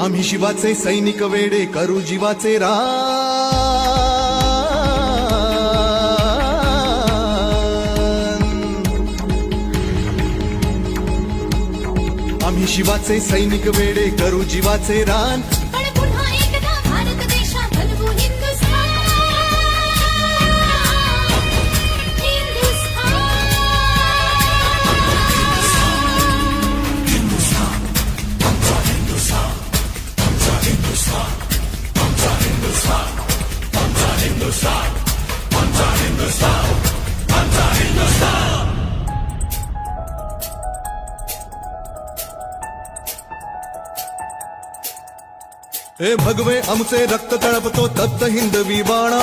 आम्ही शिवाचे सैनिक वेडे करू जीवाचे रान। आम्ही शिवाचे सैनिक वेडे करू जीवाचे रान। पण पुन्हा एकदा भारत देशा बनवू हिंदुस्थान। हे भगवे आमचे रक्त तळपतो तप्त हिंदवी बाणा।